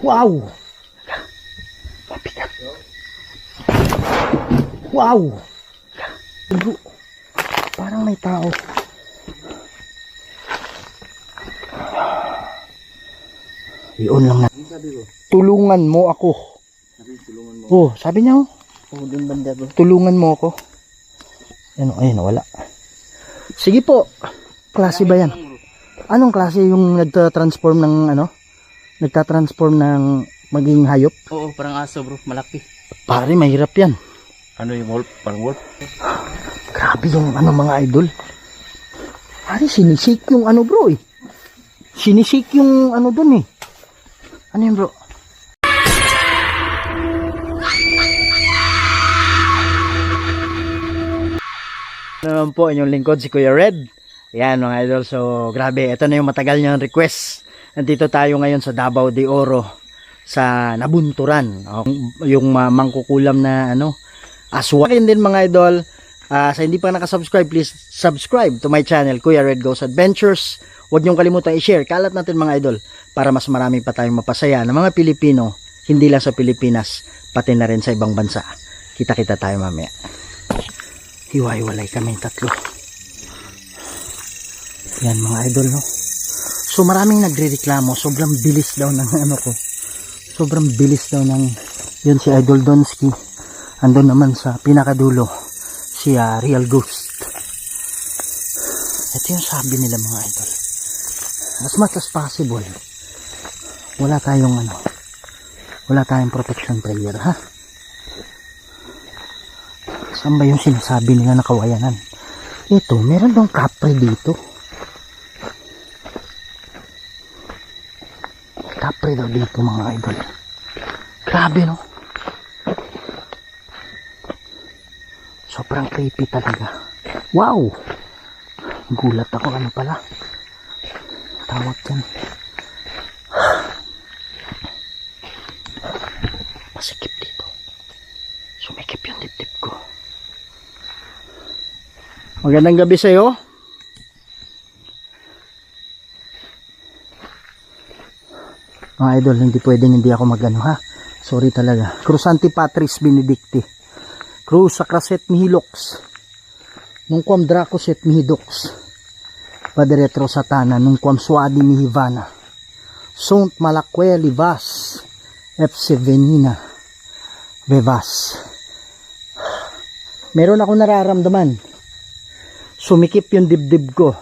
Wow! Mabigat. Wow! Bro, parang may tao. Yun lang na. Tulungan mo ako. Oh, sabi niya oh. Dun banda bro. Tulungan mo ako. Ayun, wala. Sige po. Klase ba yan? Anong klase yung nagta-transform ng ano? Nagta-transform ng maging hayop? Oo, parang aso bro, malaki. Pare, mahirap yan. Ano yung wolf? Parang wolf? Grabe yung ano mga idol. Pare, sinisik yung ano bro eh. Sinisik yung ano dun eh. Ano yun bro? Naman po inyong lingkod si Kuya Red. Yan mga idol, so grabe, ito na yung matagal niyang request. Nandito tayo ngayon sa Davao de Oro sa Nabunturan, yung mangkukulam na ano, aswang din mga idol. Sa hindi pa nakasubscribe, please subscribe to my channel Kuya Red Goes Adventures. Huwag niyong kalimutan i-share, kalat natin mga idol, para mas marami pa tayong mapasaya ng mga Pilipino, hindi lang sa Pilipinas, pati na rin sa ibang bansa. Kita-kita tayo mamaya. Hiwa-hiwalay kaming tatlo. Yan mga idol, no? So maraming nagrereklamo, sobrang bilis daw ng ano ko. Sobrang bilis daw ng yun si Idol Donsky. Andun naman sa pinakadulo si Real Ghost. Ito yung sabi nila mga idol. As much as possible, wala tayong ano, wala tayong protection prayer, ha? Saan ba yung sinasabi nila na kawayanan? Ito, meron dong kapre dito. Kapre daw dito mga idol. Grabe no. Sobrang creepy talaga. Wow. Gulat ako, ano pala tawag dyan. Masikip dito. Sumikip yung dibdib ko. Magandang gabi sa'yo. Mga idol, hindi pwedeng hindi ako magano ha. Sorry talaga. Crusanti Patris Benedicti. Cruz Sacraset Mihilox. Nung quam Dracoset Mihidox. Padretro Satana. Nung quam Suadi Mihivana. Sont Malaque Livas. Fc Venina. Vevas. Meron ako nararamdaman. Sumikip yung dibdib ko.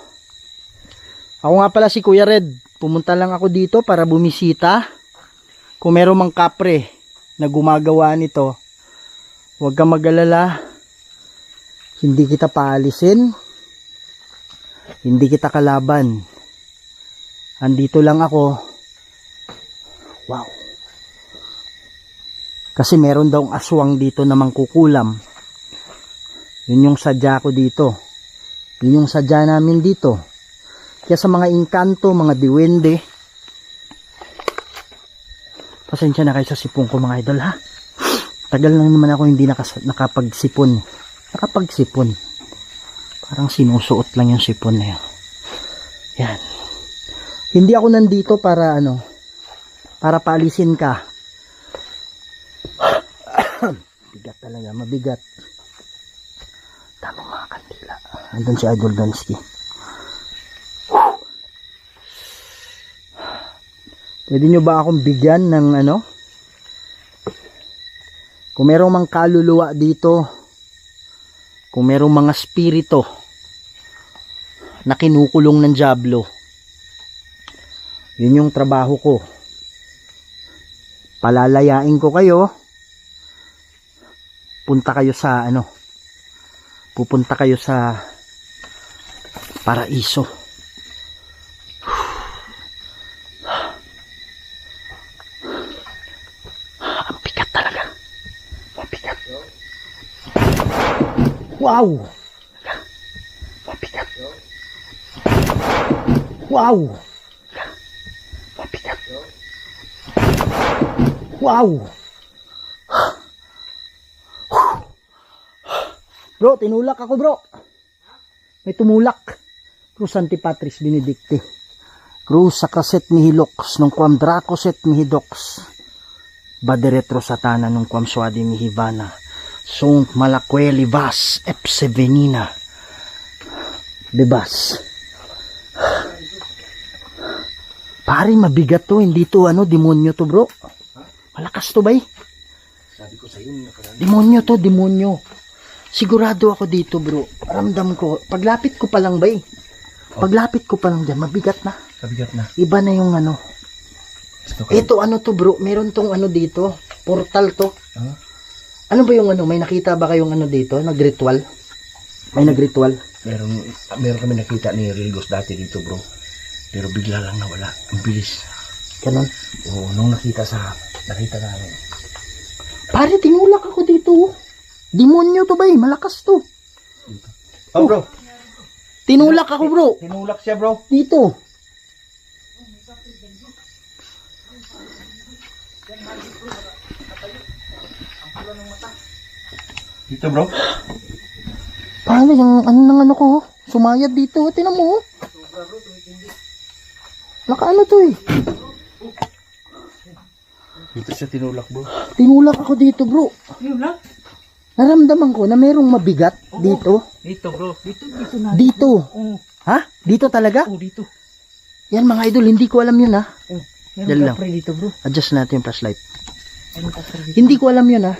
Ako nga pala si Kuya Red. Pumunta lang ako dito para bumisita. Kung meron mang kapre na gumagawa nito, huwag kang mag-alala. Hindi kita paalisin. Hindi kita kalaban. Andito lang ako. Wow. Kasi meron daw aswang dito na mangkukulam. Yun yung sadya ko dito. Yun yung sadya namin dito. Kaya sa mga inkanto, mga diwende, pasensya na kayo sa sipon ko mga idol ha. Tagal lang naman ako hindi nakapagsipon. Nakapagsipon. Parang sinusuot lang yung sipon na yun. Yan. Hindi ako nandito para ano, para paalisin ka. Bigat talaga, mabigat. Daming mga kandila. Andun si Idol Donsky. Pwede nyo ba akong bigyan ng ano? Kung merong mang kaluluwa dito, kung merong mga spirito na kinukulong ng dyablo, yun yung trabaho ko. Palalayain ko kayo. Punta kayo sa ano? Pupunta kayo sa paraiso. Wow! Mabigat. Wow! Mabigat. Wow! Bro, tinulak ako bro. May tumulak. Crusanti Patris Benedicti. Cruz sacraset mihi lux nung quam dracoset mihi dox. Baderetro satana nung quam suadi mihi vana. Sunt malaqueli vas epse venina. Bebas. Pare, mabigat to. Hindi to demonyo to bro. Malakas to ba eh? Sabi ko sa iyo, Demonyo to, demonyo. Sigurado ako dito bro. Ramdam ko. Paglapit ko pa lang ba eh? Paglapit ko pa lang dyan, mabigat na. kabigat na. Iba na yung Okay. Ito to bro, meron tong dito. Portal to. Huh? Ano ba yung may nakita ba kayong dito? Nagritual? May nagritual? Meron kami nakita ni Rilgos dati dito bro. Pero bigla lang nawala. Ang bilis. Ganon. Oo, nung nakita namin. Pare, tinulak ako dito. Demonyo to ba eh? Malakas to. Oh bro, Tinulak ako bro. tinulak siya bro. Dito. Dito bro. Pare, yung ko. Sumayad dito. Tinan mo. Nakaano to eh. Dito siya tinulak bro. Tinulak ako dito bro. Tinulak? Naramdaman ko na merong mabigat dito. Dito bro. Dito na. Dito. Oo. Ha? Dito talaga? Oo, dito. Yan mga idol, hindi ko alam yun ha. Yan lang. Pre dito bro. Adjust natin yung flashlight. Ano ka pre dito? Hindi ko alam yun ha.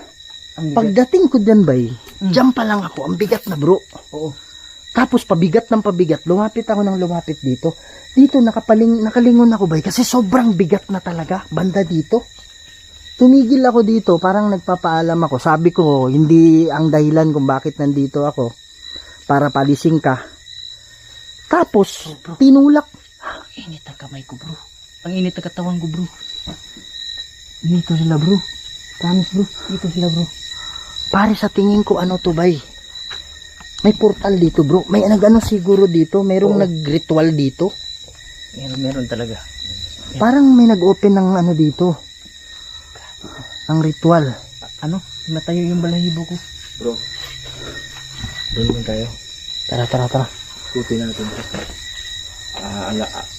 Ang bigat. Pagdating ko dyan bay, dyan pa lang ako. Ang bigat na bro. Oo. Tapos pabigat ng pabigat, lumapit ako ng lumapit dito. Dito nakalingon ako bay kasi sobrang bigat na talaga. Banda dito. Tumigil ako dito, parang nagpapaalam ako. Sabi ko, hindi ang dahilan kung bakit nandito ako. Para palising ka. Tapos, tinulak. Ang init ang kamay ko bro. Ang init ang katawan ko bro. Dito sila bro. Promise bro. Dito sila bro. Pare sa tingin ko to bay. May portal dito bro. May siguro dito. Merong nagritual dito. Meron talaga. Parang may nag-open ng dito. Ang ritual. Matayo yung balahibo ko. Bro. Doon naman tayo. Tara. Ikutin natin bro.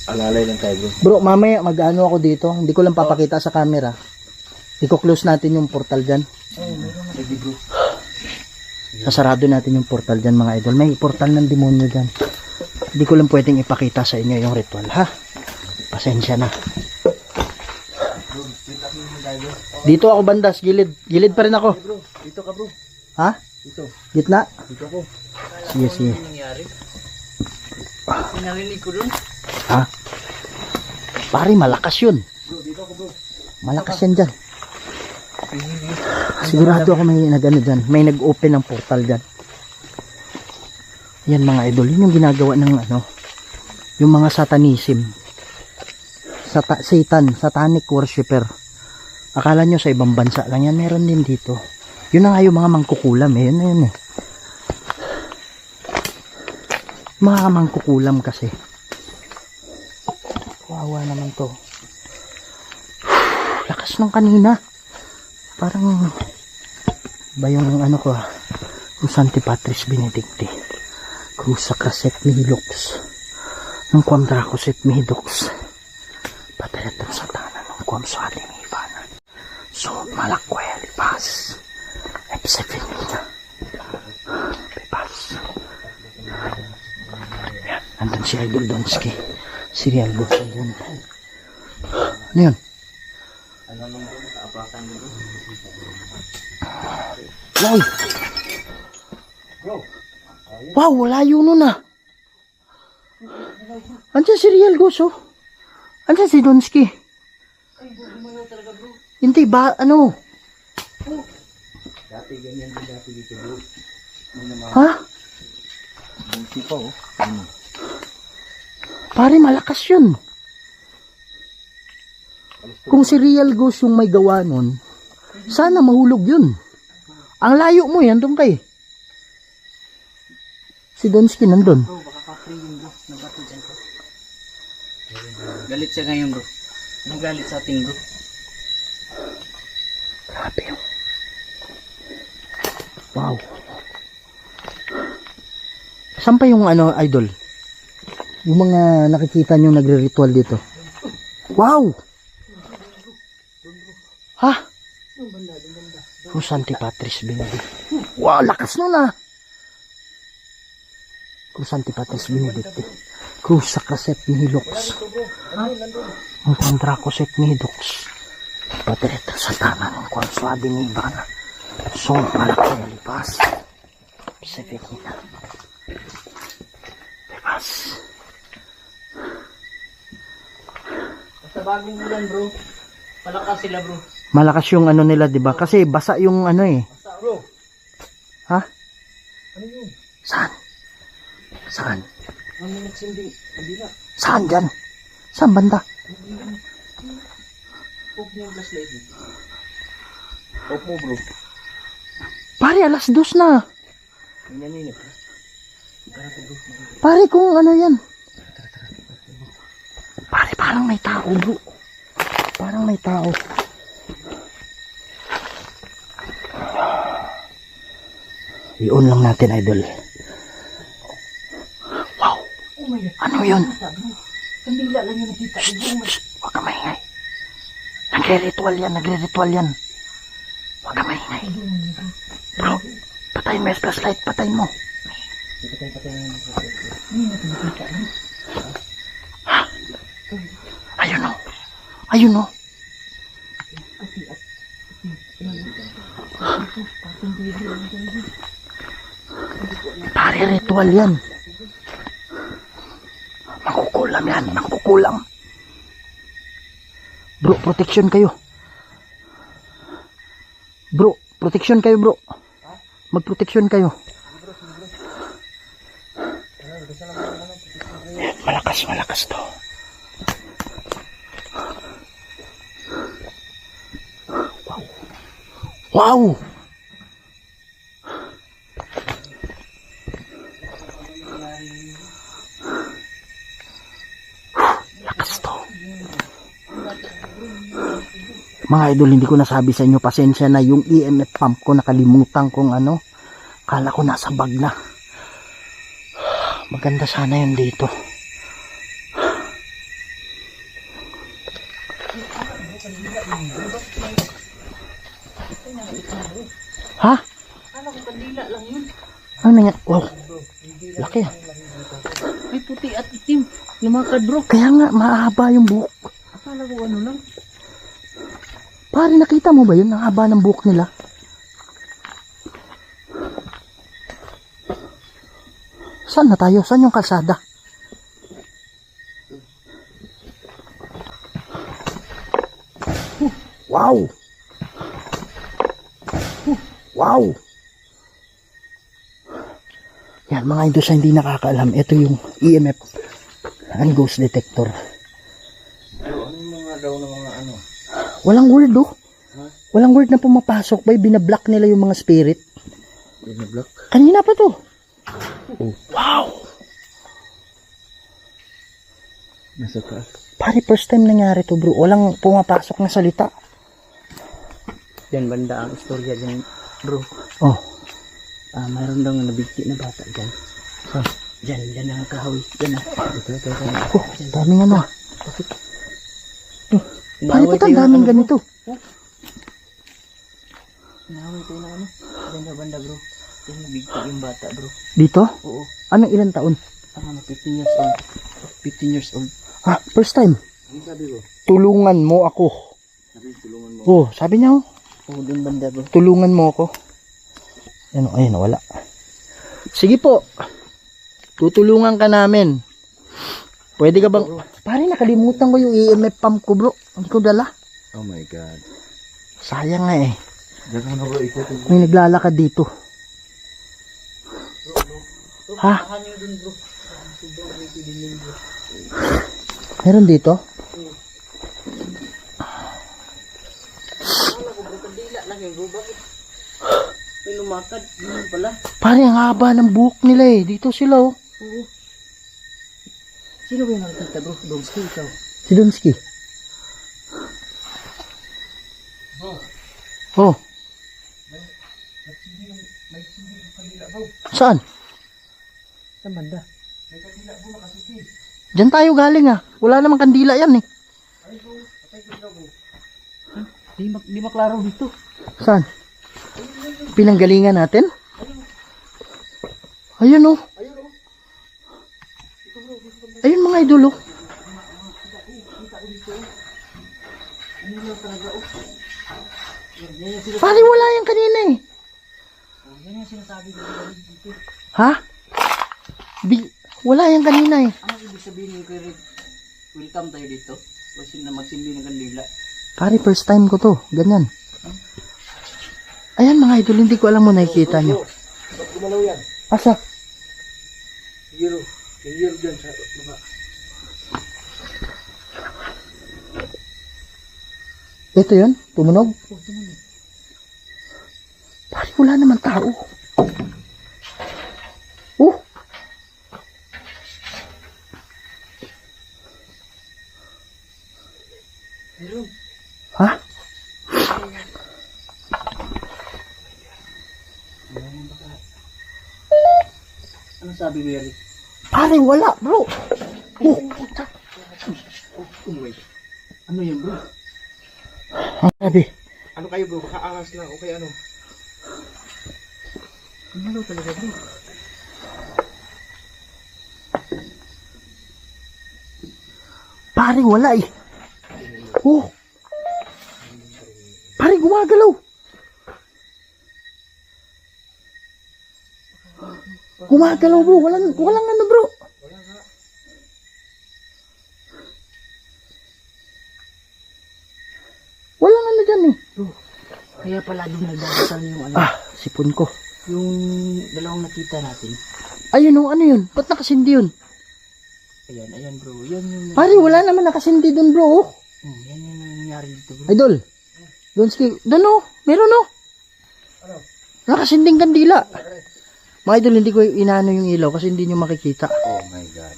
Alalay lang tayo bro. Bro, mamaya ako dito. Hindi ko lang papakita sa camera. I-close natin yung portal dyan. Ready bro. Sasarado natin yung portal dyan mga idol. May portal ng demonyo dyan. Hindi ko lang pwedeng ipakita sa inyo yung ritual ha. Pasensya na. Dito ako bandas, gilid. Gilid pa rin ako. Bro, dito ka bro. Ha? Dito. Gitna? Dito ako. Sige. Ano nangyari? Sinarinig ko dun. Ha? Pare, malakas yun. Bro, dito ako bro. Malakas yan dyan. Sigurado ako may dyan. May nag-open ng portal dyan. Yan mga idol. Yun yung ginagawa ng yung mga satanism. Satanic worshipper. Akala nyo sa ibang bansa lang yan. Meron din dito. Yun na nga yung mga mangkukulam eh. Yun eh. Mga mangkukulam kasi. Kawawa naman to. Lakas nung kanina. Parang ba yung ko yung Santi Patris Benedicti. Cruz sacraset mihi lux. Nung quam dracoset mihi dox. Pataretro satana nung quam suadi mihi vana. So malaqueli pas. Epse venina. Bebas. Yan. Andun si Idol Donsky. Serial boss yun. Ano yun? Wow! Wow, wala yun nun ah. Andiyan si Real Ghost oh. Andiyan si Donsky. Hindi ba, Dati ganyan din dati dito bro. Ha? Bunti pa oh. Pare, malakas yun. Kung si Real Ghost yung may gawa nun, sana mahulog yun. Ang layo mo yan, doon kay. Si Donsky nandun. Bro, baka ka-free yung bro. Nabati dyan bro. Galit siya ngayon bro. Anong galit sa ating bro? Grabe yun. Wow. Saan pa yung idol? Yung mga nakikita nyo nagre-ritual dito. Wow! Ha? Cruz Antipatris Benedict. Wow, lakas nun ah! Cruz Antipatris Benedict. Cruz Sacraset Mihilox. Ang Kondracoset Mihilox. Patereta sa tanan ng Konswabi ni Ibana. Song Malaki Lipas. Pacific nila. Lipas. Sa bagong bulan bro, malakas sila bro. Malakas yung ano nila, di ba? Kasi basa yung ano eh. Basta bro. Ha? Ano yun? Saan? Saan? Ano nagsindi? Kabila. Saan dyan? Saan banda? Off niyo yung flashlight mo. Off mo bro. Pare, alas 2 na. Nanyaninip ha? Tara ko bro. Pare, kung ano yan. Pare, parang may tao, bro. Parang may tao. I-on lang natin, idol. Wow. Oh my God. Ano yun? Kandila lang yung nakita. Shh, huwag ka maingay. Nagre-ritual yan, nagre-ritual yan. Huwag ka maingay. Bro, patayin mo yung flashlight, patayin mo. Patay na yung flashlight. Hindi natin nakita bro. Ayun o. Ayun o. Pare, ritual yan. Makukulam yan, makukulam. Bro, protection kayo. Bro, protection kayo bro. Magprotection kayo. Malakas, malakas to. Wow! Lakas to. Mga idol, hindi ko nasabi sa inyo, pasensya na yung EMF pump ko, nakalimutan kong ano. Kala ko nasa bag na. Maganda sana yun dito. Ha? Ano kung kandila lang yun? Ano nga? Wow. Laki ah. May puti at itim. Lumakad bro. Kaya nga, mahaba yung buhok. Akala ko ano lang. Pare, nakita mo ba yun? Ang haba ng buhok nila. Saan na tayo? Saan yung kalsada? Wow! Wow! Yan, mga idol sa hindi nakakaalam, ito yung EMF and ghost detector. Ano yung mga daw ng mga ano? Walang word oh. Walang word na pumapasok. Bay, binablock nila yung mga spirit. Binablock? Kanina pa to. Oh. Wow! Nasa taas. Pare, first time nangyari to bro. Walang pumapasok na salita. Yan banda ang istorya dyan bro. Oh. Mayroon daw nga nabigti na bata dyan. Dyan ang kahoy. Dyan ah. Ito. Oh, daming ano ah. Pare, Inaaway ba't ang tayo ng daming ano, ganito? Inaaway tayo ng ano? Dyan na banda bro. Dyan nabigti yung bata bro. Dito? Oo. Anong ilang taon? Ano, 15 years old. 15 years old. Ah, first time. Ano sabi ko? Tulungan mo ako. Sabi tulungan mo. Oh, sabi niya oh. Oo, dun banda bro. Tulungan mo ako. Ano, ayun, wala. Sige po. Tutulungan ka namin. Pwede ka bang... Pare, nakalimutan ko yung EMF pump ko bro. Hindi ko dala. Oh my god. Sayang nga eh. Diyan na bro, ikutin mo. May naglalakad dito. Ha? Meron dito? May lumakad. Yun pala. Pare, ang haba ng buhok nila eh. Dito sila oh. Oo. Sino ba yung nakakita bro? Dogski ikaw. Si Dunsky. Oh. Saan? Saan banda? Diyan tayo galing ah. Wala namang kandila yan eh. Di maklaro dito. Saan? Pinanggalingan natin? Ayun oh. Ayun mga idol oh. Pare wala yan kanina eh. Yan yung sinasabi ko dito. Ha? Wala yan kanina eh. Ano ibig sabihin ni Kuya Red? Welcome tayo dito. Kasi na magsindi ng kandila. Pare first time ko to. Ganyan. Ayan mga idol, hindi ko alam mo nakikita nyo. Ba't gumalaw yan? Asa? Hero. Hero dyan sa baba. Ito yun? Tumunog? Pare wala naman tao. Oh! Meron. Ha? Ano sabi Kuya Red? Pare wala bro. Oh! Ano yun bro? Ang sabi. Ano kayo bro? Baka angas na o kaya ano? Ano talaga bro? Pare wala eh. Oh! Pare gumagalaw. Gumagalaw bro. Walang ano bro. Walang ano dyan eh. Kaya pala doon nagdadasal yung ano. Ah, sipon ko. Yung dalawang nakita natin. Ayun oh, ano yun? Ba't nakasindi yun? Ayan bro. Yan yung... Pare wala naman nakasindi dun bro. Oh. Yan yung nangyari dito bro. Idol. Doon oh. Meron oh. Ano? Nakasinding kandila. Mga idol, hindi ko inaano yung ilaw kasi hindi nyo makikita. Oh my god.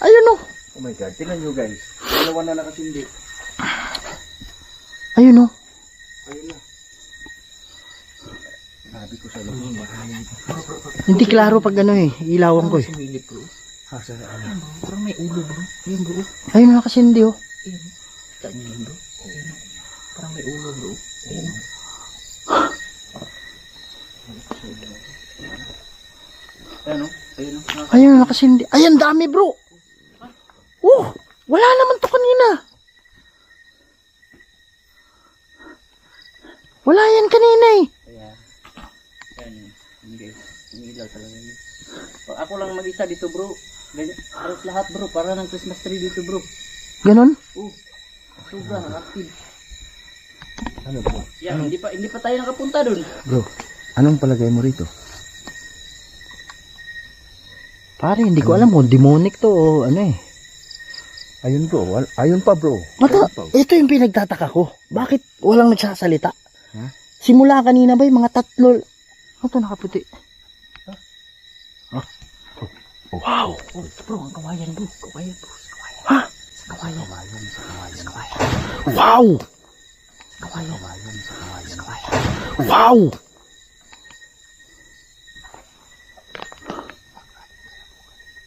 Ayun oh. Oh my god. Tingnan nyo guys. Dalawa na nakasindi. Ayun oh. Ayun na. Sabi ko sa iyo. Hindi klaro pag ano eh. Ilawan ko eh. Sumilip bro. Ha, sa ano? Ayan bro. Parang may ulo bro. Ayan bro. Ayun nakasindi oh. Ayan. Kita niyo yun bro. Ayan. Parang may ulo bro. Ayan. Ayan o. Ayan o. Ayun nakasindi. Ayan dami bro. Oh. Wala naman to kanina. Wala yan kanina eh. Kaya. Ayan. Hindi. Yung ilaw talaga yun. Ako lang mag-isa dito bro. Ganyan. Halos lahat bro. Para ng Christmas tree dito bro. Ganon? Sobra. Active. Ano bro? Yan. Hindi pa tayo nakapunta dun. Bro, anong palagay mo rito? Pare, hindi ko alam kung demonic to o ano eh. Ayun bro. Ayun pa bro. Ito yung pinagtataka ko. Bakit walang nagsasalita? Ha? Simula kanina ba yung mga tatlo. Ano to nakaputi? Wow! Oh, bro, ang kawayan bro. Kawayan bro. Kawayan. Ha? Sa kawayan. Sa kawayan. Wow! Kawayan. Sa kawayan. Wow!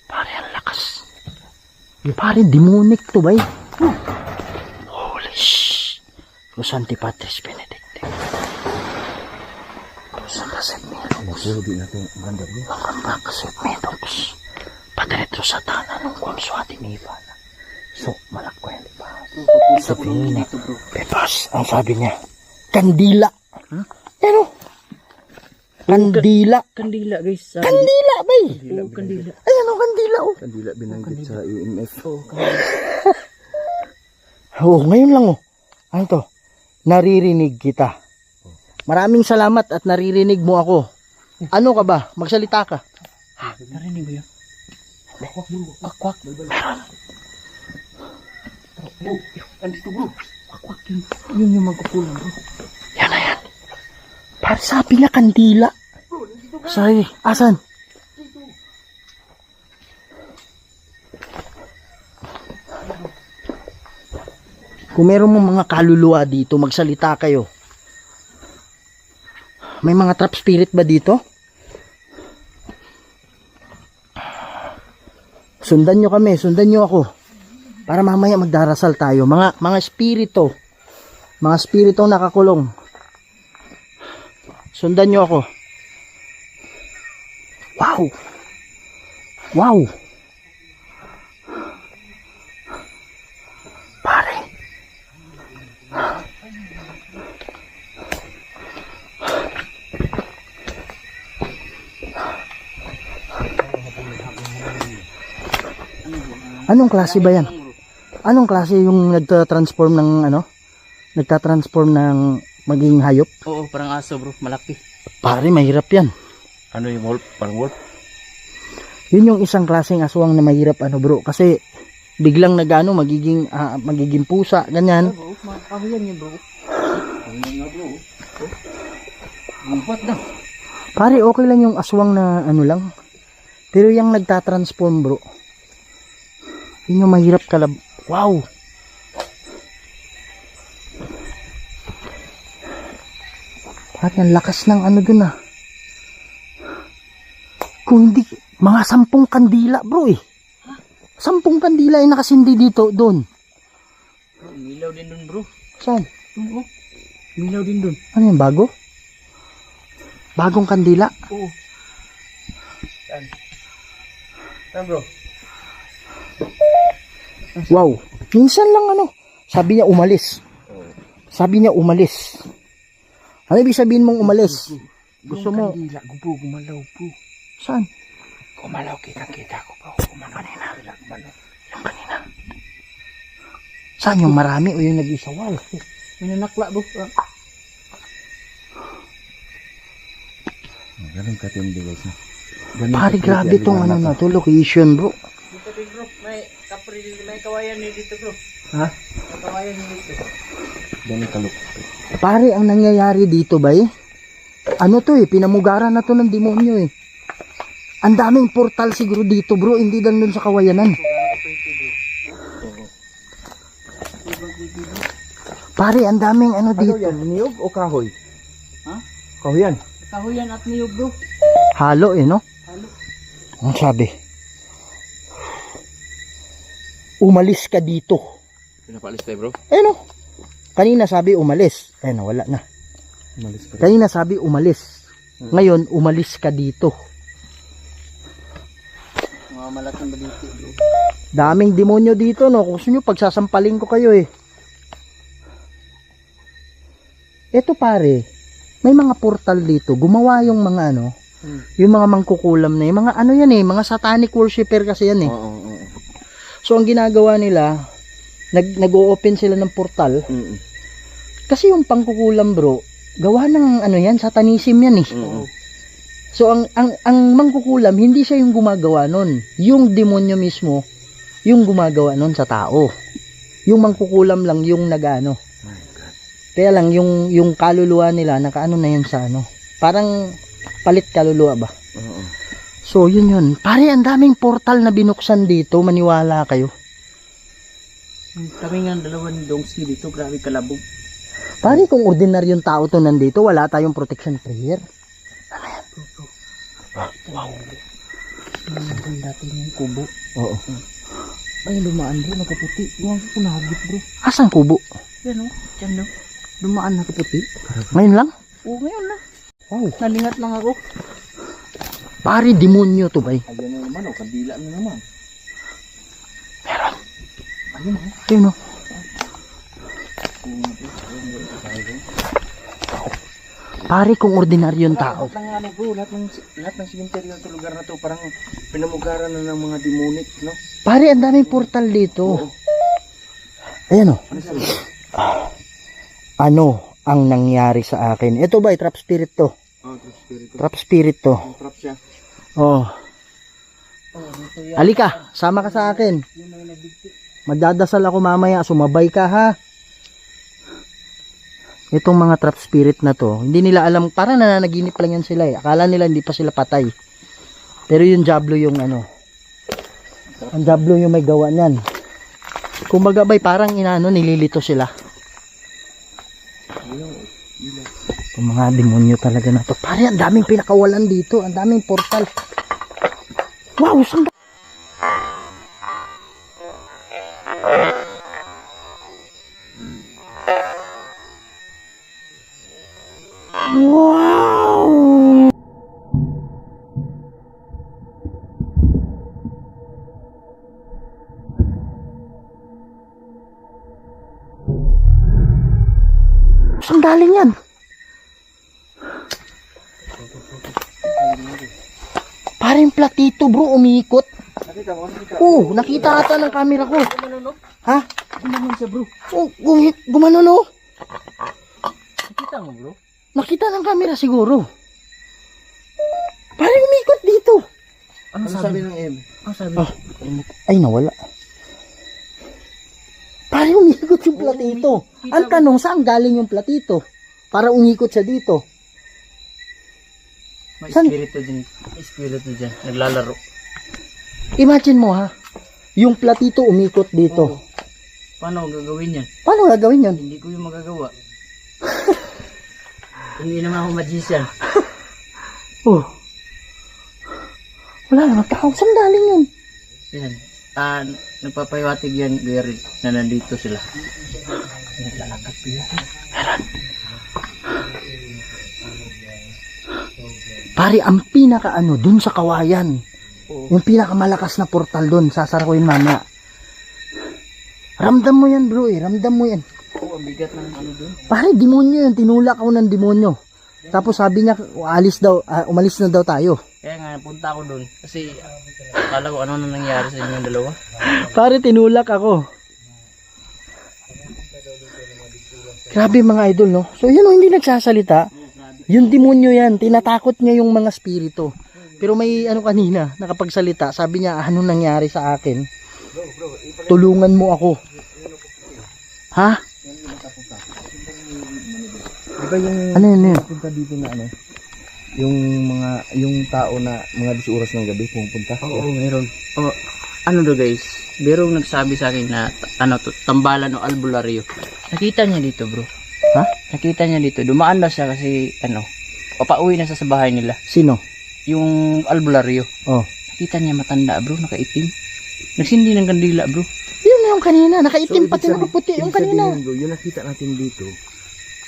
Pare, ang lakas. Pare, demonic to ba eh? Holy shh. Los Antipatris Benedicti. Sakasit Medos. Hindi na ito. Ang ganda bro. Ang bakasit Medos. Padretro Satana nung kumswati Nivana. So, malakwen pa. Pupunta ko lang dito bro. Pepas, ang sabi niya. Kandila. Ano? Kandila. Kandila guys. Kandila ba eh? Oo, kandila. Ayan o, kandila oh. Kandila binanggit sa EMF. Oo, kandila. Oh, ngayon lang oh. Ano to? Naririnig kita. Maraming salamat at naririnig mo ako. Ano ka ba? Magsalita ka. Narinig mo yun? Kwak. Andito bro. Kwak yun. Yun yung magkukulang bro. Yan na yan. Para sabi niya kandila. Sorry, asan? Kung meron mong mga kaluluwa dito, magsalita kayo. May mga trap spirit ba dito? Sundan nyo kami, sundan nyo ako. Para mamaya magdarasal tayo. Mga espiritu. Mga espiritu nakakulong. Sundan nyo ako. Wow! Wow! Pare. Anong klase ba yan? Anong klase yung nagta-transform ng ano? Nagta-transform ng maging hayop? Oo, parang aso bro, malaki. Pare, mahirap yan. Ano yung wolf? Parang wolf? Yun yung isang klaseng aswang na mahirap ano bro. Kasi biglang nagano magiging pusa, ganyan. Bro, makahuyan yun bro. Huyan nga bro. Gubat na. Pare, okay lang yung aswang na ano lang. Pero yung nagta-transform bro. Yun yung mahirap kalab. Wow! Pare, ang lakas ng ano dun ah. Kung hindi, mga 10 kandila bro eh. 10 kandila ay nakasindi dito, doon. Bro, milaw din dun bro. Saan? Oo. Milaw din dun. Ano yan, bago? Bagong kandila? Oo. Saan bro? Wow. Minsan lang ano. Sabi niya umalis. Sabi niya umalis. Ano ibig sabihin mong umalis? Gusto mo? Kandila, bro, gumalaw, bro. Saan? Gumalaw, kita ko, bro. Gumalaw. Kanina. Yung kanina. Saan yung marami o yung nag-isa? Wow. May nanakla bro. Ganun katindi guys. Pare, grabe tong ano na to. Location bro. Dito din bro, may kapri dito, may kawayan din dito bro. Ha? May kawayan din dito. Ganun kaluk. Pare, ang nangyayari dito ba eh? Ano to eh? Pinamugaran na to ng demonyo eh. Ang daming portal siguro dito bro. Hindi lang dun sa kawayanan. Pare, ang daming ano Ano dito. yan? Niyog o kahoy? Ha? Kahoy yan. Kahuyan at niyog bro. Halo eh no? Halo. Ang sabi? Umalis ka dito. Pinapalis tayo, bro. Eh no? Kanina sabi umalis. Eh no, wala na. Umalis ka. Kanina sabi umalis. Ngayon, umalis ka dito. Mga malaking baliti bro. Daming demonyo dito no. Kung gusto nyo, pagsasampaling ko kayo eh. Eto pare, may mga portal dito. Gumawa yung mga ano, yung mga mangkukulam na yung mga ano yan eh, mga satanic worshipper kasi yan eh. Oo. So ang ginagawa nila, nag-o-open sila ng portal. Kasi yung pangkukulam bro, gawa ng ano yan, satanism yan eh. So ang mangkukulam, hindi siya yung gumagawa nun. Yung demonyo mismo, yung gumagawa nun sa tao. Yung mangkukulam lang yung nagano. Kaya lang yung kaluluwa nila nakaano na yun sa ano. Parang palit kaluluwa ba? Oo. So yun. Pare, ang daming portal na binuksan dito, maniwala kayo. Kami nga dalawa ni Dongski dito, grabe kalabog. Pare, kung ordinaryong tao to nandito, wala tayong protection prayer. Wow. Ang dati yung kubo. Oo. Ay, lumaan bro, nakaputi. Yung kunagit bro. Asan kubo? Yan o, dyan no. Lumaan nakaputi. Ngayon lang? Oo, ngayon na. Wow. Nalingat lang ako. Pare, demonyo to bay. Ayan na naman, kandila na naman. Ayun o. Pare, kung ordinaryong tao. Lahat ng ano bro, lahat ng cemetery sa lugar na to parang pinamugaran na ng mga demonic, no? Pare, ang daming portal dito. Ayan o. Ano ang nangyari sa akin? Ito ba, trap spirit to? Oh, spirit. Trap spirit to. Trap siya. Oh. Oh, dito yan. Halika, sama ka sa akin. Yung mga nabigti. Magdadasal ako mamaya, sumabay ka ha. Itong mga trap spirit na to, hindi nila alam, parang nananaginip lang yan sila eh. Akala nila hindi pa sila patay. Pero yung Diablo yung ano. Ang Diablo yung may gawa niyan. Kumbaga bay, parang inaano, nililito sila. Itong mga demonyo talaga na to. Pare, ang daming pinakawalan dito. Ang daming portal. Wow, saan ba? Wow! Saan galing yan? Parang platito bro, umiikot. Nakita mo? Oo, nakita ata ng camera ko. Ha? Gumanon siya bro. Oh, gumano no? Nakita mo bro? Nakita ng camera siguro. Parang umiikot dito. Ano sabi ng M? Ang sabi? Ah, ay nawala. Parang umiikot yung platito. Ang tanong, saan galing yung platito? Para umikot siya dito. May San- espiritu din. May espiritu dyan. Naglalaro. Imagine mo ha, yung platito umikot dito. Oo. Paano gagawin yan? Paano gagawin yun? Hindi ko yung magagawa. Hindi naman ako magician. Oh. Wala naman tao. Saan galing yun? Yan. Nagpapahiwatig yan, Gary, na nandito sila. Naglalakad pa yan. Pare, ang pinaka dun sa kawayan. Oo. Yung pinakamalakas na portal dun, sasara ko yun mamaya. Ramdam mo yan bro ramdam mo yan. Oo, ang bigat ng ano dun. Pare, demonyo yan, tinulak ako ng demonyo. Tapos sabi niya, umalis na daw tayo. Kaya nga, punta ako dun. Kasi, akala ko ano na nangyari sa inyong dalawa. Pare, tinulak ako. Grabe mga idol, no? So, yun o, hindi nagsasalita. Yung demonyo yan, tinatakot niya yung mga spirito. Pero may kanina, nakapagsalita, sabi niya, ano nangyari sa akin? Tulungan mo ako. Ha? Diba yung Ano yun? punta dito na yung tao na mga 10 oras ng gabi pumunta? Oo, meron. Oh, ano do guys? Merong nagsabi sa akin na tambalan o albularyo. Nakita niya dito, bro. Ha? Nakita niya dito. Dumaan na siya kasi papauwi na siya sa bahay nila. Sino? Yung albularyo. Oh. Nakita niya matanda, bro, nakaitim. Nagsindi ng kandila, bro. Yun na yung kanina, nakaitim ibig pati sabi- nakaputi yung ibig kanina. sabihin, bro, yung nakita natin dito,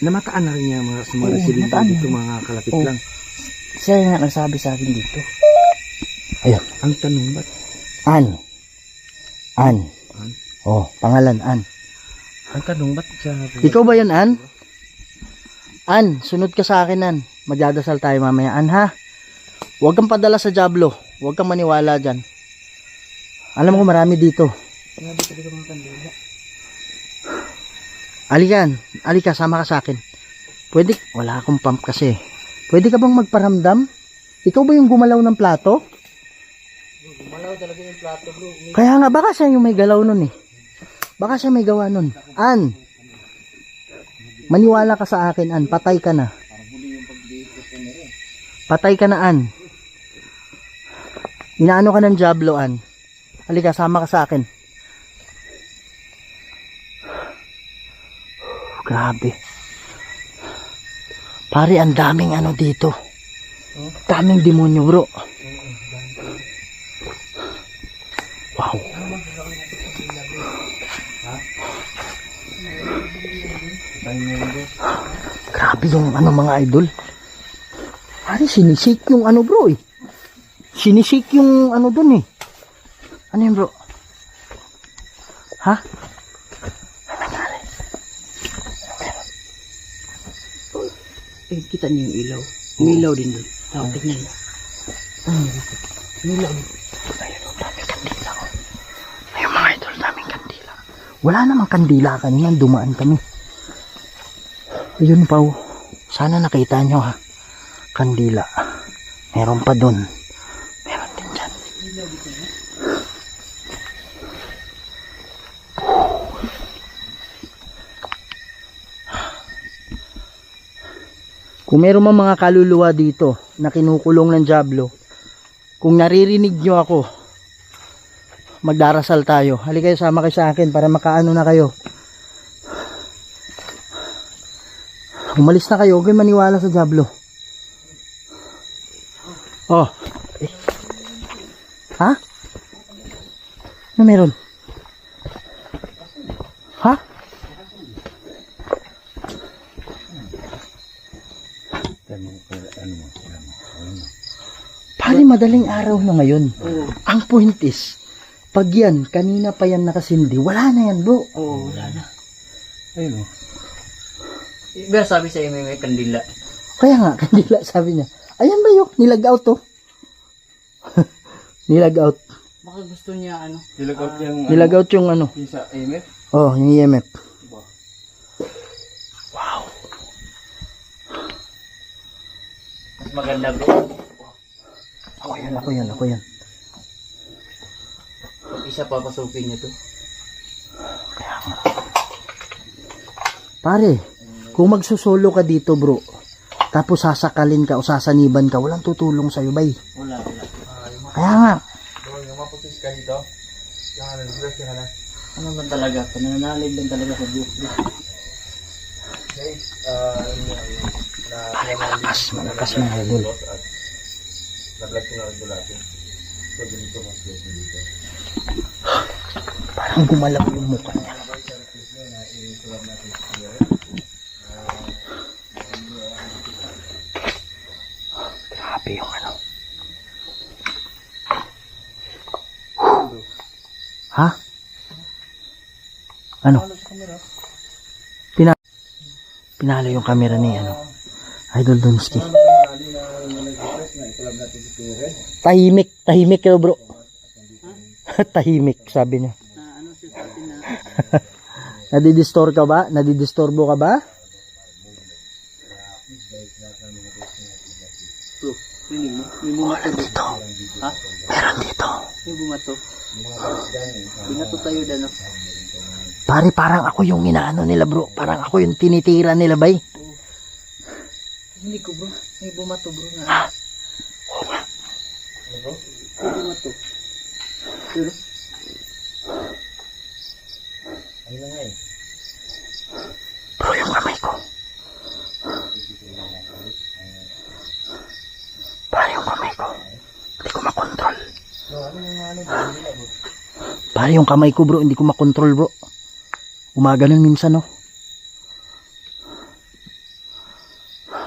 namataan na rin niya mga sa mga Oo, residente mataan dito, na. mga kalapit Oo. lang. Siya nga nagsabi sa akin dito. Ayun. Ang tanong, ba't An. An? Oh, pangalan An. Ang tanong, ba't siya Ikaw ba yan, An? An, sunod ka sa akin, An. Magdadasal tayo mamaya, An, ha? Huwag kang padala sa Diablo. Huwag kang maniwala dyan. Alam ko marami dito. Sabi talaga mga kandila. Alika, sama ka sa akin. Pwede, wala akong pump kasi. Pwede ka bang magparamdam? Ikaw ba yung gumalaw ng plato? Gumalaw talaga yung plato, bro. Kaya nga, baka siya yung may galaw nun eh. Baka siya may gawa nun. An, maniwala ka sa akin, An. Patay ka na. Patay ka na, An. Inaano ka ng Diablo, An. Halika, sama ka sa akin. Grabe. Pare, ang daming dito. Daming demonyo, bro. Wow. Grabe yung mga idol. Pare, sinisik yung bro eh. Sinisik yung dun eh. Ano yun bro? Ha? Eh, kita niyo yung ilaw. Yung ilaw din doon. Tignan niyo. Ilaw. Ayun, daming kandila. Ayun mga idol, daming kandila. Wala namang kandila kanina, dumaan kami. Ayun pa, sana nakita nyo ha. Kandila. Meron pa dun. Meron din dyan. Kung meron mang mga kaluluwa dito na kinukulong ng Diablo, kung naririnig nyo ako, magdarasal tayo. Halika kayo, sama kayo sa akin para makaano na kayo. Umalis na kayo, huwag kayo maniwala sa Diablo. Oh. Eh. Ha? Ano meron? Ha? Pare, madaling araw na ngayon. Ang point is, pag yan, kanina pa yan nakasindi, wala na yan, bro. Oo, wala na. Ayun o. Iba sabi sa iyo may kandila. Kaya nga, kandila, sabi niya. Ayan ba yun? Nilag out to. Nilag out. Baka gusto niya ano. Nilag-out yung Nilag out yung ano. yung sa AMF. Oh, yung EMF. Mas maganda bro. Ako yan. Pag isa papasukin niyo to. Pare, kung magsusolo ka dito, bro, tapos sasakalin ka o sasaniban ka, walang tutulong sa'yo, bay. Wala. Kaya nga. Bro, yung maputis ka dito. Yan, nag-brush ka na. Ano ba talaga? Pananalig lang talaga sa Diyos. Guys, Pare, malakas mga idol. nag-vlog ko na rin natin. So, ganito mas guys dito. Parang gumalaw yung mukha niya. Grabe yung ano. Ha? Ano? Pinalo yung camera ni ano. Idol Donski. Tahimik kayo, bro. Tahimik, sabi niya. Ano siya sa atin na Nadidistor ka ba? Nadidistorbo ka ba? bro. Rinig mo? May bumato dito. Ha? Meron dito. May bumato. Binato tayo dano. Pare, parang ako yung inaano nila, bro. Parang ako yung tinitira nila, bay. Hindi ko bro. May bumato bro na. Oo nga. May bumato. Pero Bro, yung kamay ko. Pare, yung kamay ko. Hindi ko makontrol. Pare, yung kamay ko, bro. Hindi ko makontrol, bro. Gumaganon minsan, no?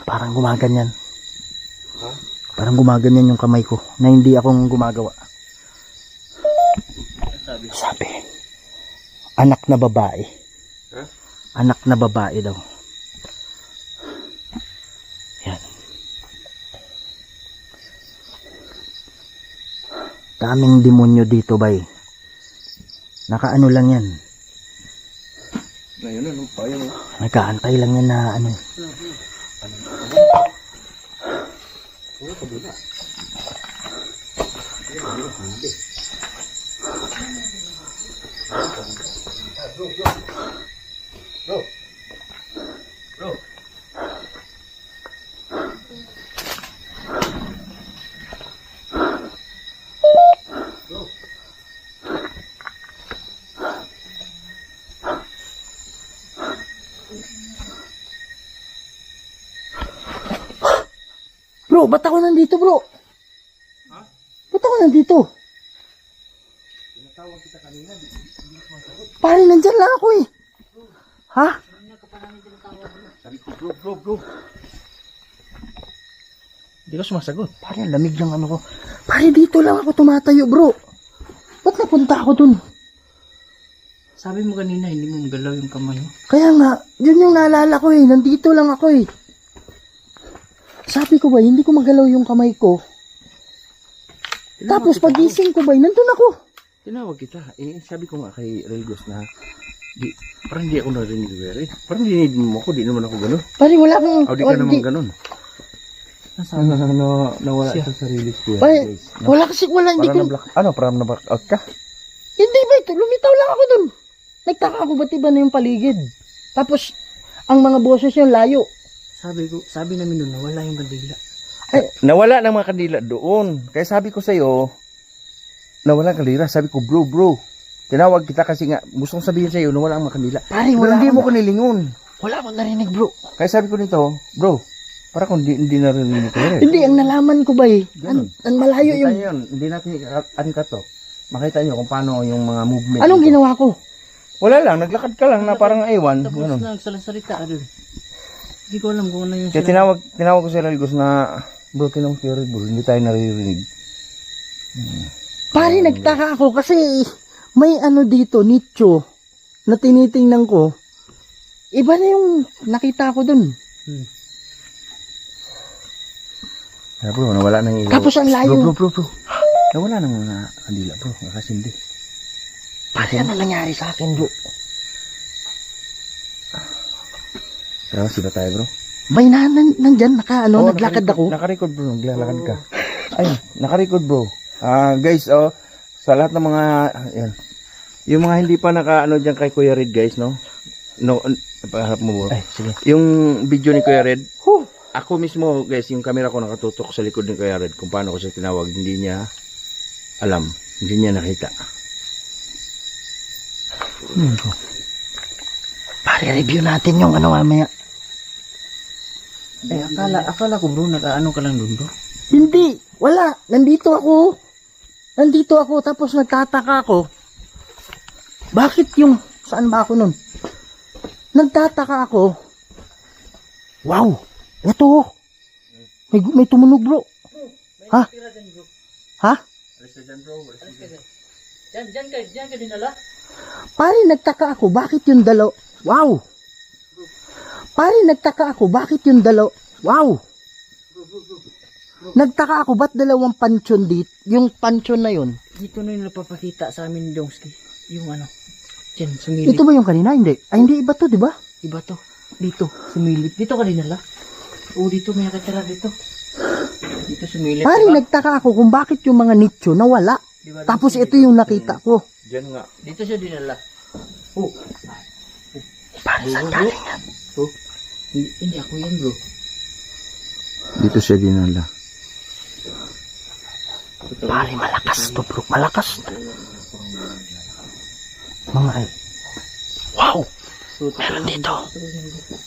Parang gumaganyan. Parang gumaganyan yung kamay ko na hindi akong gumagawa. sabi. Sabi, anak na babae. Huh? Anak na babae daw. Yan. Daming demonyo dito, bay. Nakaano lang yan. Ngayon, ano pa yun? Nagkaantay lang yan na ano. Bro, ba't ako nandito, bro? Ha? Ba't ako nandito? Tinatawag kita kanina, di Pare, nandyan lang ako eh. Ha? sabi ko, bro. Hindi ka sumasagot. Pare, ang lamig ng ano ko. Pare, dito lang ako tumatayo, bro. Ba't napunta ako dun? Sabi mo kanina hindi mo magalaw yung kamay mo. Kaya nga, yun yung naalala ko eh. Nandito lang ako eh. Sabi ko ba, hindi ko magalaw yung kamay ko. Tapos pagising ko ba, nandun ako. Tinawag kita. Sabi ko nga kay Relgos na parang hindi ako narinig very. Parang dinid mo ako, di naman ako gano'n. Pare, wala akong... O di ka naman gano'n. Nasabi. Nawala sa sarili ko. Pare, wala kasi, wala, hindi ko... Parang na-blackout ka? Hindi ba, lumitaw lang ako dun. Nagtaka ako, ba't iba na yung paligid? Tapos, ang mga boses yung layo. Sabi namin doon nawala yung kandila. Nawala ng mga kandila doon. Kaya sabi ko sa'yo, nawala ang kandila. Sabi ko, bro. Tinawag kita kasi nga, gustong sabihin sa'yo, nawala ang mga kandila. Pare, Pero wala hindi mo akong... ko nilingon. Wala akong narinig, bro. Kaya sabi ko nito, bro, para kung hindi narinig ko rin. Hindi, ang nalaman ko ba eh. Ganun. Ang malayo Makita yung... yun. Hindi natin uncut to. Makita nyo kung paano yung mga movement. Anong dito. ginawa ko? Wala lang, naglakad ka lang na parang aywan. Tapos Ganun. na nagsasalita ka dun. Hindi ko alam kung ano yung Kaya tinawag ko si Relgos na, bro, tinawag ko Red Bull, hindi tayo naririnig. Pare, nagtaka ako kasi may ano dito, nicho, na tinitingnan ko. Iba na yung nakita ko dun. Kaya bro, nawala nang ilaw. Tapos ang layo. Bro. Nawala nang kandila bro, nakasindi. Pare, ano nangyari sa akin, bro? Kaya sila tayo bro. May nandyan, naglakad ako. Nakarecord bro, naglalakad ka. Ay, nakarecord bro. Guys, sa lahat ng mga, yan. Yung mga hindi pa naka-ano dyan kay Kuya Red guys, no? Paharap mo bro. Ay, sige. Yung video ni Kuya Red, ako mismo guys, yung camera ko nakatutok sa likod ni Kuya Red kung paano ko siya tinawag, hindi niya alam, hindi niya nakita. Pare, review natin yung ano mamaya. Eh, akala ko bro, naka-ano ka lang dun bro. Hindi, wala. Nandito ako, tapos nagtataka ako. Bakit yung, saan ba ako nun? Nagtataka ako. Wow, ito. May tumunog bro. Ha? Ha? Diyan ka dinala? Pare, nagtaka ako, bakit yung dalaw? Wow! Pare, nagtaka ako, bakit yung dalaw? Wow! Nagtaka ako, ba't dalawang pansyon dito? Yung pansyon na yun. Dito na yung napapakita sa amin ni Dongski. Yung ano. Diyan, sumilip. Ito ba yung kanina? Hindi. Ay, hindi iba to, di ba? Iba to. Dito, sumilip. Dito ka dinala? Oo, dito may nakatira dito. Dito sumilip. Pare, nagtaka ako kung bakit yung mga nicho nawala. Diba? Tapos ito yung nakita ko. Diyan nga. Dito siya dinala. Pare, saan galing yan? Hindi ako yan bro. Dito siya dinala. Pare, malakas to bro. Malakas. Mga ay. Wow! Meron dito.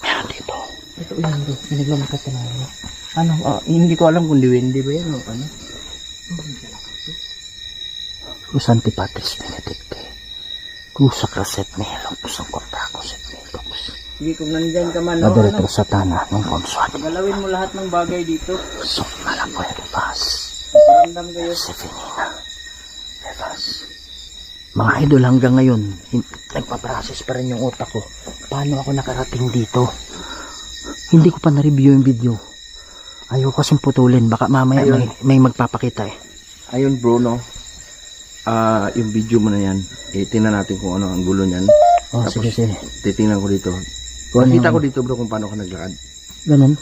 Meron dito. Ito yan bro. May naglamakad ka na bro. Ano? Hindi ko alam kung diwendi ba yan o ano. Cruz Antipatris Benedicte. Cruz Sacraset Nihilum. Cruz ang Cortaco Set Nihilum. Sige, kung nandyan ka man, Madre Satana ng Consuat. galawin mo lahat ng bagay dito. Song Malapoy de Paz. Paramdam kayo. Josefina de Paz. Mga idol, hanggang ngayon, nagpa-process pa rin yung utak ko. Paano ako nakarating dito? Hindi ko pa na-review yung video. Ayoko kasing putulin. Baka mamaya may magpapakita eh. Ayun bro, no? Yung video mo na yan, tingnan natin kung ano ang gulo niyan. Oh, Tapos, sige. titingnan ko dito. Kung ano Nakita yung- ko dito bro kung paano ka naglakad. Ganun.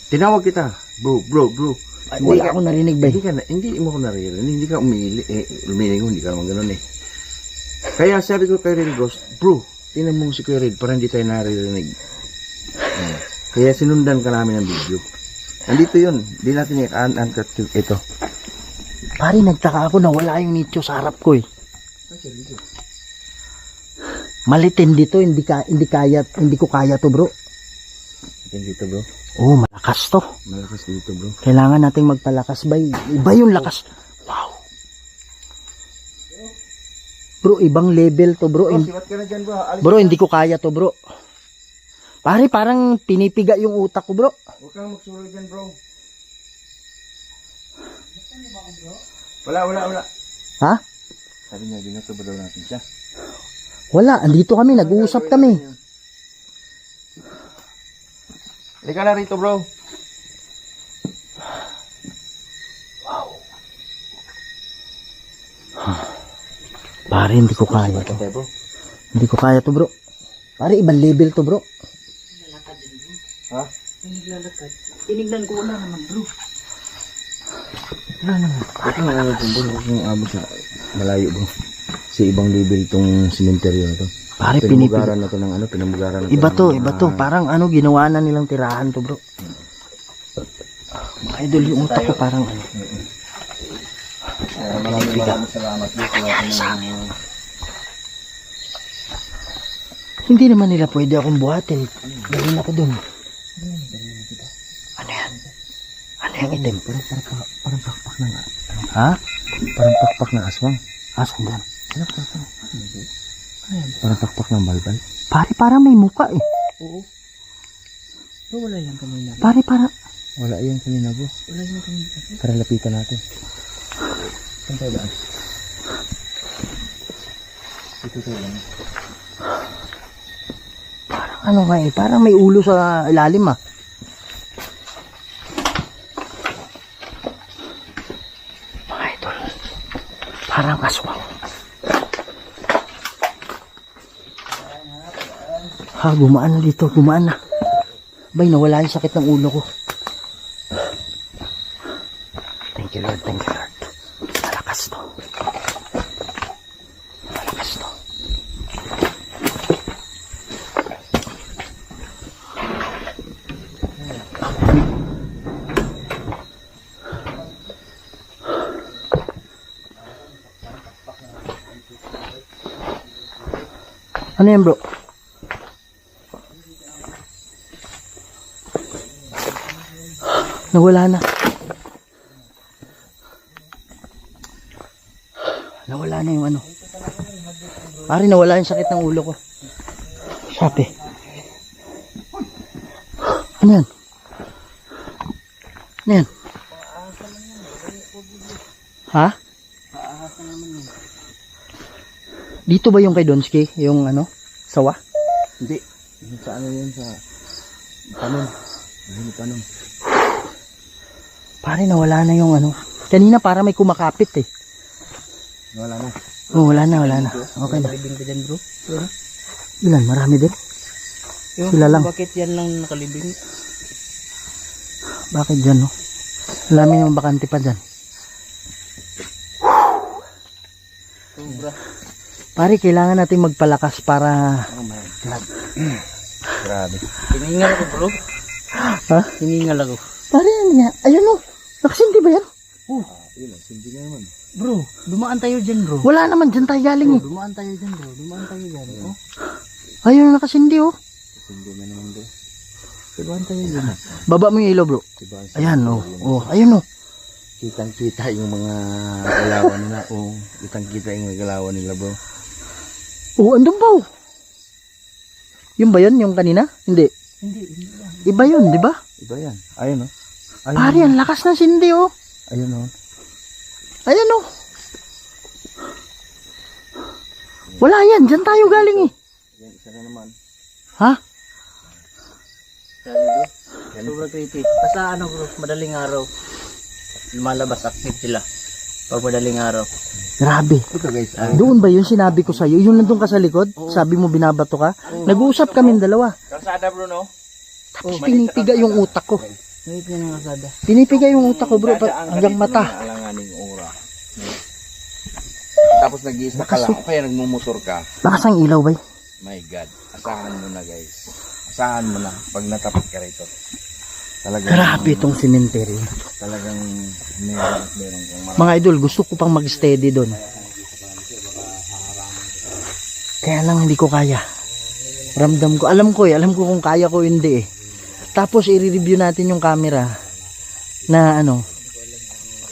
Tinawag kita. Bro. Ay, wala akong narinig ba eh. Hindi mo ko naririnig. Hindi ka umiiling ko, hindi ka naman ganun eh. Kaya sabi ko kay Red Ghost, bro, tingnan mo si Kuya Red para hindi tayo naririnig. Kaya sinundan ka namin ng video. Nandito yun. Hindi natin i-uncut ito. Pare, nagtaka ako na wala yung nicho sa harap ko eh. Malitin dito, hindi ko kaya to bro. Dito bro. Oh, malakas to. Malakas dito bro. Kailangan nating magpalakas ba? Iba yung lakas. Wow. Bro, ibang level to bro. Siwat ka na dyan bro. Alis Bro, hindi ko kaya to bro. Pare, parang pinipiga yung utak ko bro. Huwag kang magsuloy dyan bro. Wala. Ha? Sabi niya, binato ba daw natin siya? Wala, andito kami, nag-uusap kami. Halika na rito bro. Pare, hindi ko kaya to. Bro. Hindi ko kaya to bro. Pare, ibang level to bro. Ha? Naglalakad. Tinignan ko wala naman bro. Ito na ano bro, kung abot sa malayo bro. Sa ibang level tong simenteryo na to. Pare, pinipiga. Pinamugaran na to ng ano, pinamugaran na to. Iba to, ng iba mga- to. Parang ano, ginawa na nilang tirahan to bro. Mga idol, yung utak ko parang ano. Maraming salamat bro. Hindi naman nila pwede akong buhatin. Galing ako dun. Ano yan? Ano yung itim? Parang pakpak ng Ha? Parang pakpak ng aswang. Asan dyan? Parang pakpak ng balbal. Pare, parang may muka eh. Oo. Bro, wala yan kanina. Pare, parang... Wala yan kanina bro. Wala yan kanina. Tara lapitan natin. Saan tayo daan? Ito tayo lang. Ano nga eh, parang may ulo sa ilalim ah. Mga idol, parang aswang. Ha, gumaan na dito, gumaan na. Bay, nawala yung sakit ng ulo ko. Thank you Lord, thank you Lord. Malakas to. Malakas to. Ano yan bro? Nawala na. Nawala na yung ano. Pare, nawala yung sakit ng ulo ko. Sabi. Ano yan? Ano yan? Ha? Dito ba yung kay Donski? Yung ano? Sawa? Hindi. Sa ano yun sa... Panon. Ayun, panon. Pare, nawala na yung ano. Kanina para may kumakapit eh. Wala na. Oh, wala na, wala na. Okay na. Nakalibing ka dyan bro. Yan. Ilan? Marami din? Yung, Sila lang. Bakit yan lang nakalibing? Bakit dyan, no? Alam yung bakante pa dyan. Sobra. Pare, kailangan natin magpalakas para... Oh my God. Grabe. Hiningal ako bro. Ha? Hiningal ako. Pare, ano nga? Ayun, no? Nakasindi ba yan? Yun, hindi na naman. Bro, dumaan tayo dyan bro. Wala naman, dyan tayo galing eh. Dumaan tayo dyan bro. Dumaan tayo dyan. Oh. Ayun, nakasindi oh. Hindi na naman bro. Dumaan tayo dyan. Baba mo yung ilaw, bro. Diba? Ayan, oh. Oh, ayun, oh. Kitang-kita yung mga galawan nila. Oh, kitang-kita yung mga galawan nila bro. Oh, andun pa, oh. Yung ba yun? Yung kanina? Hindi. Hindi. Iba yun, di ba? Iba yan. Ayun oh. Ayun, Pare, ang lakas ng sindi, oh. ayun oh. Ayan, oh. Wala yan, dyan tayo galing eh. Yan, isa na naman. Ha? Sabi bro. Sobrang creepy. Basta ano bro, madaling araw. Lumalabas active sila. Pag madaling araw. Grabe. Ito guys. Doon ba yun sinabi ko sa'yo? Yung nandun ka sa likod? Sabi mo binabato ka? Nag-uusap kami dalawa. Kalsada bro no? Tapos pinipiga yung utak ko. May pinangasada. Pinipiga yung utak ko, bro. Hanggang mata. Alanganing ora. Tapos nag-iisa ka lang. O kaya nagmumotor ka. Lakas ang ilaw, bay. My God. Asahan mo na guys. Asahan mo na. Pag natapat ka rito. Talagang, Grabe itong cemetery. talagang meron at meron kang marami. Mga idol, gusto ko pang mag-steady doon. Kaya lang hindi ko kaya. Ramdam ko. Alam ko kung kaya ko hindi eh. Tapos i-review natin yung camera na ano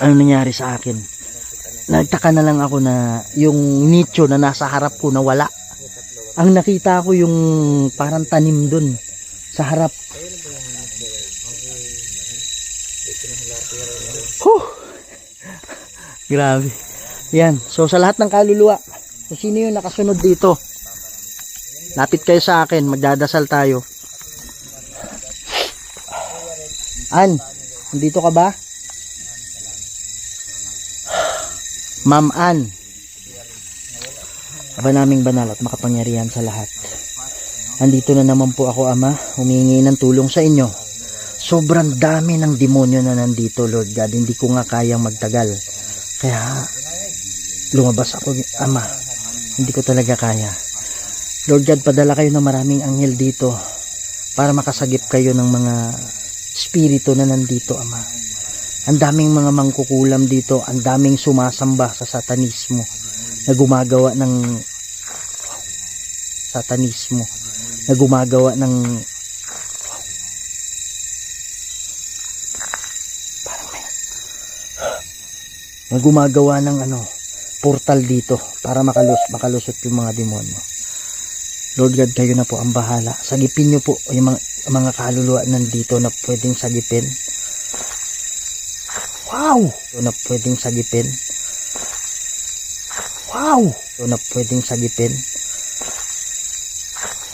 nangyari sa akin. Nagtaka na lang ako na yung nicho na nasa harap ko nawala. Ang nakita ko yung parang tanim dun sa harap. Huh! Grabe. Yan. So sa lahat ng kaluluwa, kung sino yung nakasunod dito, lapit kayo sa akin, magdadasal tayo. An, nandito ka ba? Ma'am An, Aba naming banal at makapangyarihan sa lahat. Andito na naman po ako, Ama, humingi ng tulong sa inyo. Sobrang dami ng demonyo na nandito, Lord God. Hindi ko nga kayang magtagal. Kaya lumabas ako, Ama. Hindi ko talaga kaya. Lord God, padala kayo ng maraming anghel dito para makasagip kayo ng mga spirito na nandito, Ama. Ang daming mga mangkukulam dito, ang daming sumasamba sa satanismo na gumagawa ng satanismo, na gumagawa ng portal dito para makalusot yung mga demonyo. Lord God, kayo na po ang bahala. Sagipin niyo po yung mga kaluluwa nandito na pwedeng sagipin. Wow! Na pwedeng sagipin. Wow! Na pwedeng sagipin.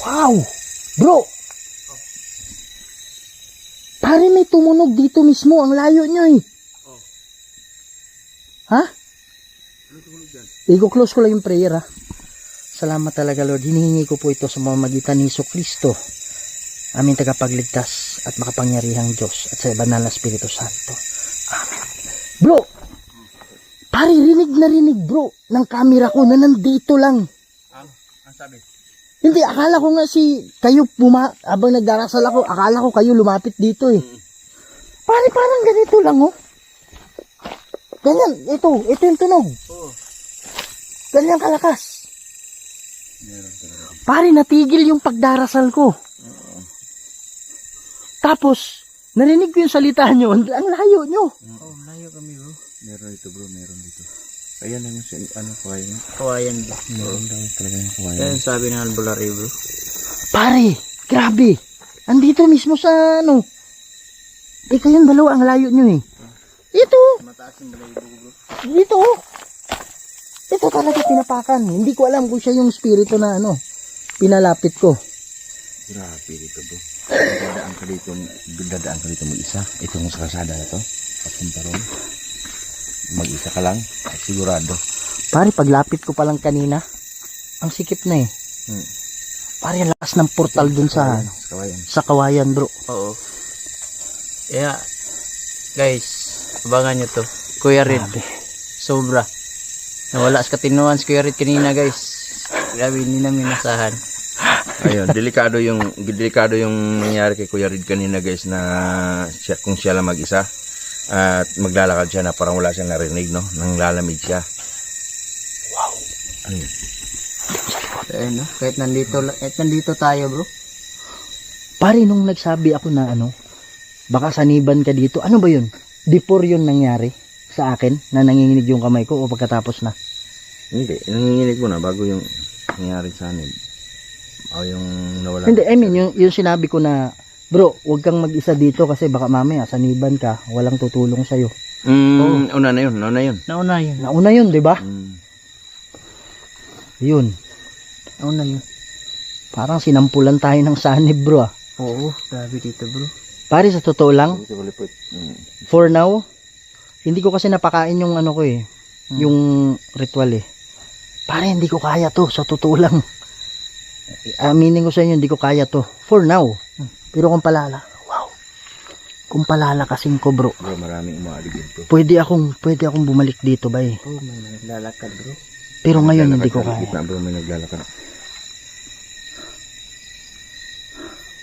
Wow! Bro! Pare, may tumunog dito mismo. Ang layo nyo eh. Ha? I-close ko lang yung prayer ha. Salamat talaga Lord. Hinihingi ko po ito sa pamamagitan ni Jesucristo, aming tagapagligtas at makapangyarihang Diyos, at sa banal na Espiritu Santo. Amen. Bro! Pare, rinig na rinig bro ng camera ko na nandito lang. Ang sabi? Hindi, akala ko nga kayo habang nagdarasal ako, akala ko kayo lumapit dito eh. Pare, parang ganito lang oh. Ganyan, ito yung tunog. Oo. Ganyan kalakas. Pare, natigil yung pagdarasal ko. Tapos, narinig ko yung salita nyo, ang layo nyo. Oh, layo kami bro. Meron dito bro, meron dito. Ayan lang yung kawayan. Kawayan bro. Meron daw talaga yung kawayan. Yan sabi ng albularyo bro. Pare, grabe. Andito mismo sa kayong dalawa, ang layo nyo eh. Ito, Mataas yung balayibo bro. dito oh. Ito talaga tinapakan. Hindi ko alam kung siya yung spirito na pinalapit ko. Grabe dito bro. Dadaan ka dito mag-isa. Itong sa kasada na to. Papunta ron. Mag-isa ka lang. Sigurado. Pare, paglapit ko pa lang kanina, ang sikip na eh. Pare, ang lakas ng portal dun sa Kawayan. sa kawayan bro. Oo. Kaya, guys, abangan nyo to. Kuya Red, Grabe. sobra. Nawala sa katinuan si Kuya Red kanina guys. Grabe, hindi namin nasahan. Ayun, delikado yung nangyari kay Kuya Red kanina guys, na kung siya lang mag-isa at maglalakad siya na parang wala siyang narinig, no? Nang lalamig siya. Wow. Ano yun? Ayun, no? Kahit nandito tayo bro. Pare, nung nagsabi ako na baka saniban ka dito, ano ba yun? Before yun nangyari sa akin, na nanginginig yung kamay ko o pagkatapos na? Hindi, nanginginig mo na bago yung nangyari sa amin. O yung nawala. Hindi, I mean, yung sinabi ko na, bro, huwag kang mag-isa dito kasi baka mamaya saniban ka, walang tutulong sa'yo. Una na yun. Nauna yun. Nauna yun, di ba? Yun. Nauna yun. Parang sinampulan tayo ng sanib, bro ah. Oo, grabe dito bro. Pare, sa totoo lang, for now, hindi ko kasi napakain yung ko eh. Yung ritual eh. Pare, hindi ko kaya to. Sa totoo lang. Aminin ko sa inyo, hindi ko kaya to. For now. Pero kung palala, wow. Kung palala kasing ko bro. Bro, maraming umaaligid bro. Pwede akong bumalik dito ba eh. Oh, may naglalakad bro. Pero ngayon hindi ko kaya. Gitna bro, may naglalakad.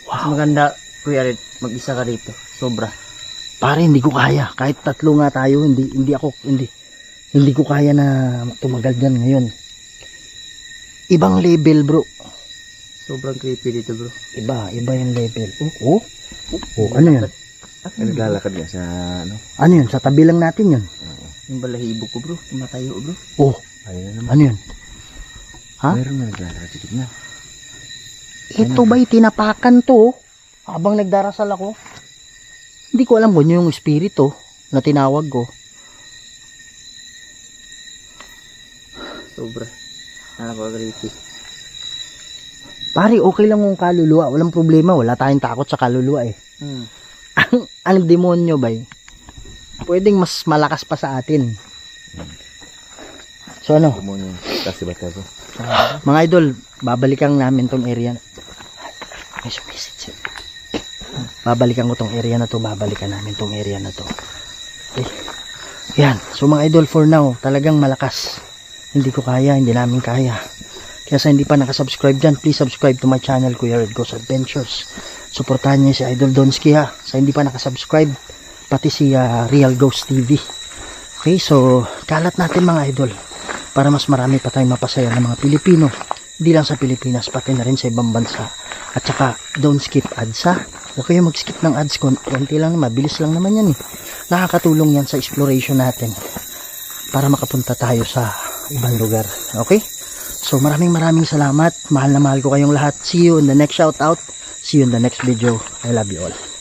Mas maganda Kuya Red, mag-isa ka dito. Sobra. Pare, hindi ko kaya. Kahit tatlo nga tayo, hindi ko kaya na tumagal dyan ngayon. Ibang level bro. Sobrang creepy dito bro. Iba yung level. Oh, ano yun? May naglalakad nga sa Ano yun? Sa tabi lang natin yun. Yung balahibo ko bro, tumatayo bro. Oh, ayun na naman. ano yun? Ha? Meron na naglalakad sa gitna. Ito ba'y tinapakan to? Habang nagdarasal ako. Hindi ko alam kung yung espiritu na tinawag ko. Sobra. Nakaka-creepy. Pare, okay lang kung kaluluwa. Walang problema. Wala tayong takot sa kaluluwa eh. Ang demonyo ba pwedeng mas malakas pa sa atin. So ano? Demonyo. Kasi ba ito? Mga idol, babalikan namin tong area. May sumisit. Babalikan ko tong area na to. Babalikan namin tong area na to. Okay. Yan. So mga idol, for now, talagang malakas. Hindi ko kaya, hindi namin kaya. Kaya sa hindi pa nakasubscribe dyan, please subscribe to my channel, Kuya Red Ghost Adventures. Suportahan niyo si Idol Donski ha. Sa hindi pa nakasubscribe, pati si Real Ghost TV. Okay, so kalat natin mga idol para mas marami pa tayong mapasaya ng mga Pilipino. Hindi lang sa Pilipinas, pati na rin sa ibang bansa. At saka, don't skip ads ha. Huwag kayo mag-skip ng ads. Konti lang naman, mabilis lang naman yan eh. Nakakatulong yan sa exploration natin para makapunta tayo sa ibang lugar. Okay? So maraming salamat. Mahal na mahal ko kayong lahat. See you in the next shoutout. See you in the next video. I love you all.